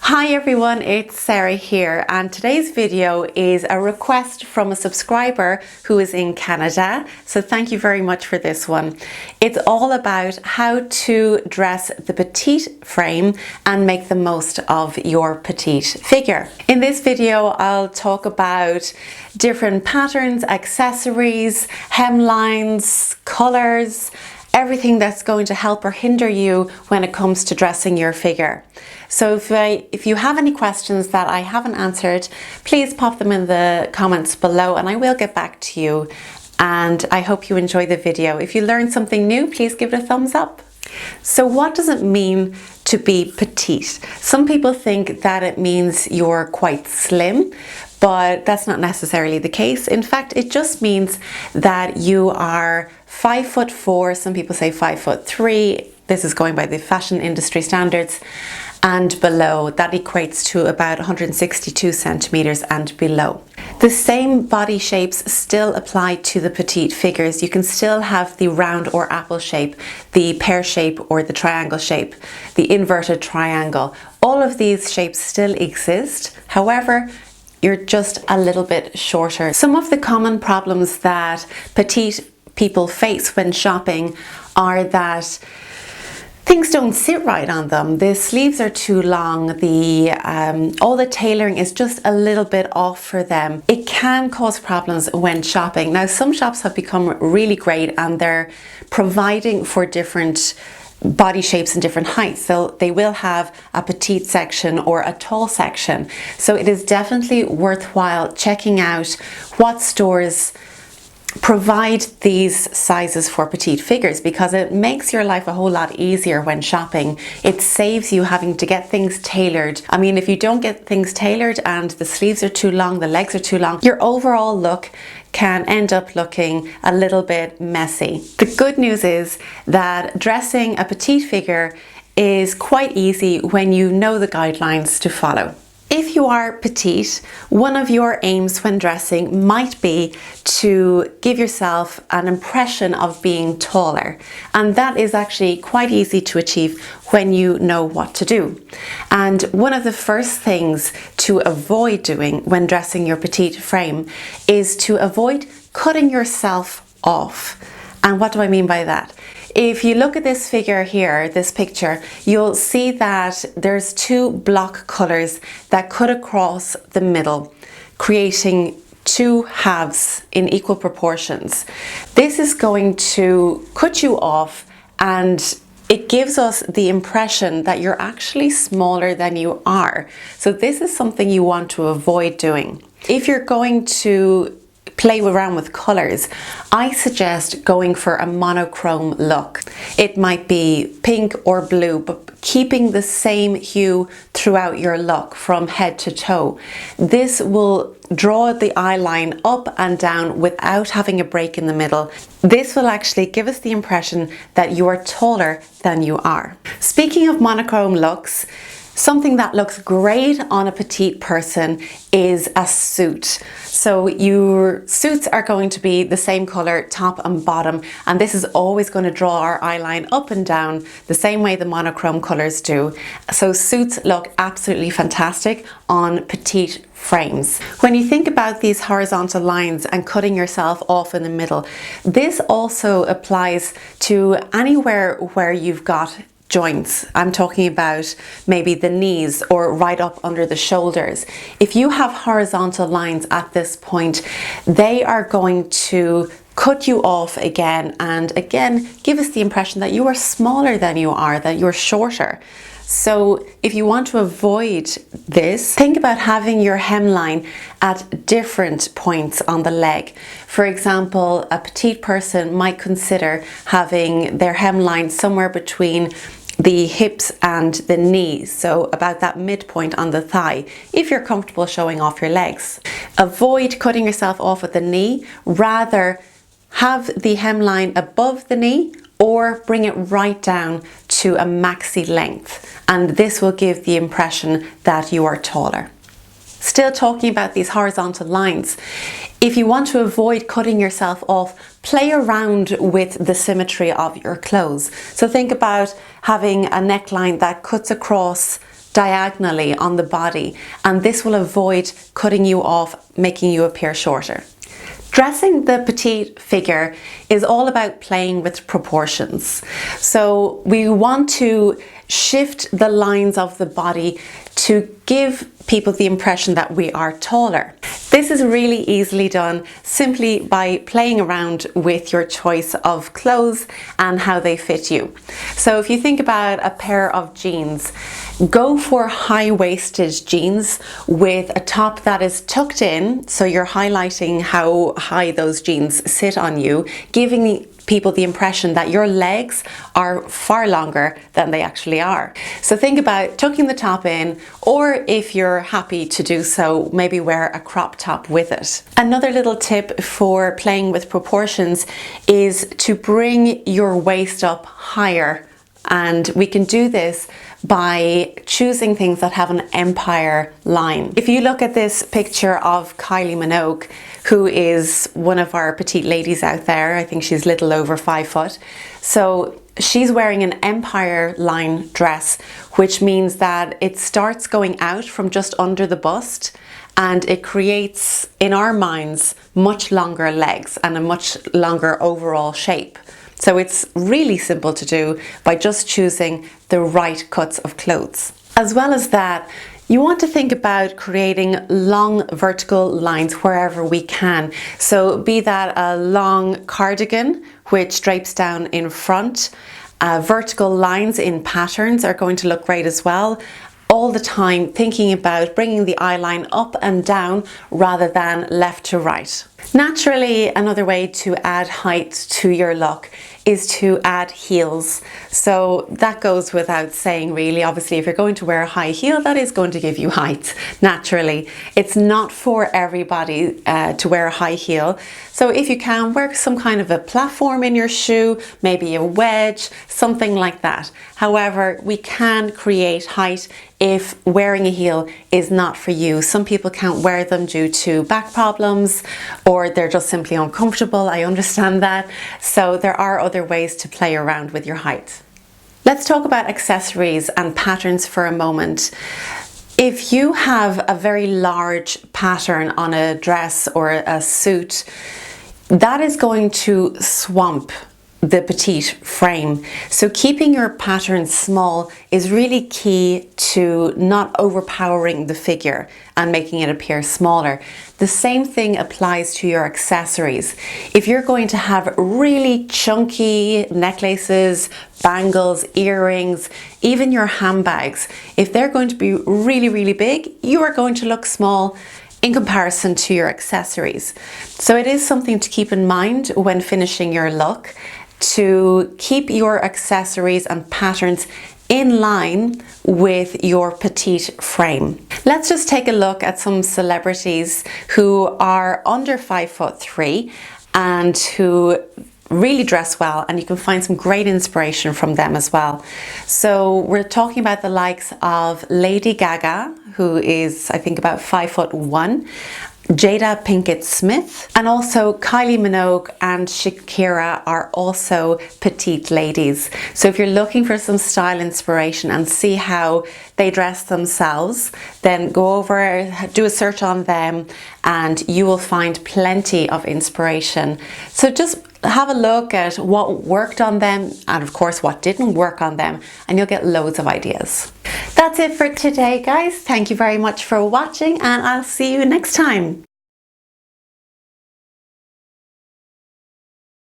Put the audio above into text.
Hi everyone, it's Sarah here, and today's video is a request from a subscriber who is in Canada, so thank you very much for this one. It's all about how to dress the petite frame and make the most of your petite figure. In this video I'll talk about different patterns, accessories, hemlines, colours, everything that's going to help or hinder you when it comes to dressing your figure. So if you have any questions that I haven't answered, please pop them in the comments below and I will get back to you. And I hope you enjoy the video. If you learned something new, please give it a thumbs up. So what does it mean to be petite? Some people think that it means you're quite slim, but that's not necessarily the case. In fact, it just means that you are 5'4", some people say 5'3". This is going by the fashion industry standards, and below. That equates to about 162 centimeters and below. The same body shapes still apply to the petite figures. You can still have the round or apple shape, the pear shape or the triangle shape, the inverted triangle. All of these shapes still exist. However, you're just a little bit shorter. Some of the common problems that petite people face when shopping are that things don't sit right on them. The sleeves are too long. All the tailoring is just a little bit off for them. It can cause problems when shopping. Now, some shops have become really great and they're providing for different body shapes and different heights. So they will have a petite section or a tall section. So it is definitely worthwhile checking out what stores provide these sizes for petite figures, because it makes your life a whole lot easier when shopping. It saves you having to get things tailored. I mean, if you don't get things tailored and the sleeves are too long, the legs are too long, your overall look can end up looking a little bit messy. The good news is that dressing a petite figure is quite easy when you know the guidelines to follow. If you are petite, one of your aims when dressing might be to give yourself an impression of being taller. And that is actually quite easy to achieve when you know what to do. And one of the first things to avoid doing when dressing your petite frame is to avoid cutting yourself off. And what do I mean by that? If you look at this figure here, this picture, you'll see that there's two block colors that cut across the middle, creating two halves in equal proportions. This is going to cut you off, and it gives us the impression that you're actually smaller than you are. So this is something you want to avoid doing. If you're going to play around with colors, I suggest going for a monochrome look. It might be pink or blue, but keeping the same hue throughout your look from head to toe. This will draw the eye line up and down without having a break in the middle. This will actually give us the impression that you are taller than you are. Speaking of monochrome looks, something that looks great on a petite person is a suit. So your suits are going to be the same color top and bottom, and this is always going to draw our eye line up and down the same way the monochrome colors do. So suits look absolutely fantastic on petite frames. When you think about these horizontal lines and cutting yourself off in the middle, this also applies to anywhere where you've got joints. I'm talking about maybe the knees or right up under the shoulders. If you have horizontal lines at this point, they are going to cut you off again and again give us the impression that you are smaller than you are, that you're shorter. So if you want to avoid this, think about having your hemline at different points on the leg. For example, a petite person might consider having their hemline somewhere between the hips and the knees, so about that midpoint on the thigh, if you're comfortable showing off your legs. Avoid cutting yourself off at the knee, rather have the hemline above the knee or bring it right down to a maxi length, and this will give the impression that you are taller. Still talking about these horizontal lines, if you want to avoid cutting yourself off, play around with the symmetry of your clothes. So think about having a neckline that cuts across diagonally on the body, and this will avoid cutting you off, making you appear shorter. Dressing the petite figure is all about playing with proportions. So we want to shift the lines of the body to give people the impression that we are taller. This is really easily done simply by playing around with your choice of clothes and how they fit you. So if you think about a pair of jeans, go for high-waisted jeans with a top that is tucked in, so you're highlighting how high those jeans sit on you, giving people the impression that your legs are far longer than they actually are. So think about tucking the top in, or if you're happy to do so, maybe wear a crop top with it. Another little tip for playing with proportions is to bring your waist up higher, and we can do this by choosing things that have an empire line. If you look at this picture of Kylie Minogue, who is one of our petite ladies out there, I think she's little over 5 foot. So she's wearing an empire line dress, which means that it starts going out from just under the bust, and it creates, in our minds, much longer legs and a much longer overall shape. So it's really simple to do by just choosing the right cuts of clothes. As well as that, you want to think about creating long vertical lines wherever we can. So be that a long cardigan, which drapes down in front. Vertical lines in patterns are going to look great as well. All the time thinking about bringing the eye line up and down rather than left to right. Naturally, another way to add height to your look is to add heels. So that goes without saying really. Obviously, if you're going to wear a high heel, that is going to give you height, naturally. It's not for everybody to wear a high heel. So if you can, wear some kind of a platform in your shoe, maybe a wedge, something like that. However, we can create height if wearing a heel is not for you. Some people can't wear them due to back problems, or they're just simply uncomfortable. I understand that. So there are other ways to play around with your height. Let's talk about accessories and patterns for a moment. If you have a very large pattern on a dress or a suit, that is going to swamp the petite frame. So keeping your pattern small is really key to not overpowering the figure and making it appear smaller. The same thing applies to your accessories. If you're going to have really chunky necklaces, bangles, earrings, even your handbags, if they're going to be really, really big, you are going to look small in comparison to your accessories. So it is something to keep in mind when finishing your look, to keep your accessories and patterns in line with your petite frame. Let's just take a look at some celebrities who are under 5'3" and who really dress well, and you can find some great inspiration from them as well. So we're talking about the likes of Lady Gaga, who is I think about 5'1", Jada Pinkett Smith, and also Kylie Minogue and Shakira are also petite ladies. So if you're looking for some style inspiration and see how they dress themselves, then go over, do a search on them, and you will find plenty of inspiration. So just have a look at what worked on them and of course what didn't work on them, and you'll get loads of ideas. That's it for today, guys. Thank you very much for watching, and I'll see you next time.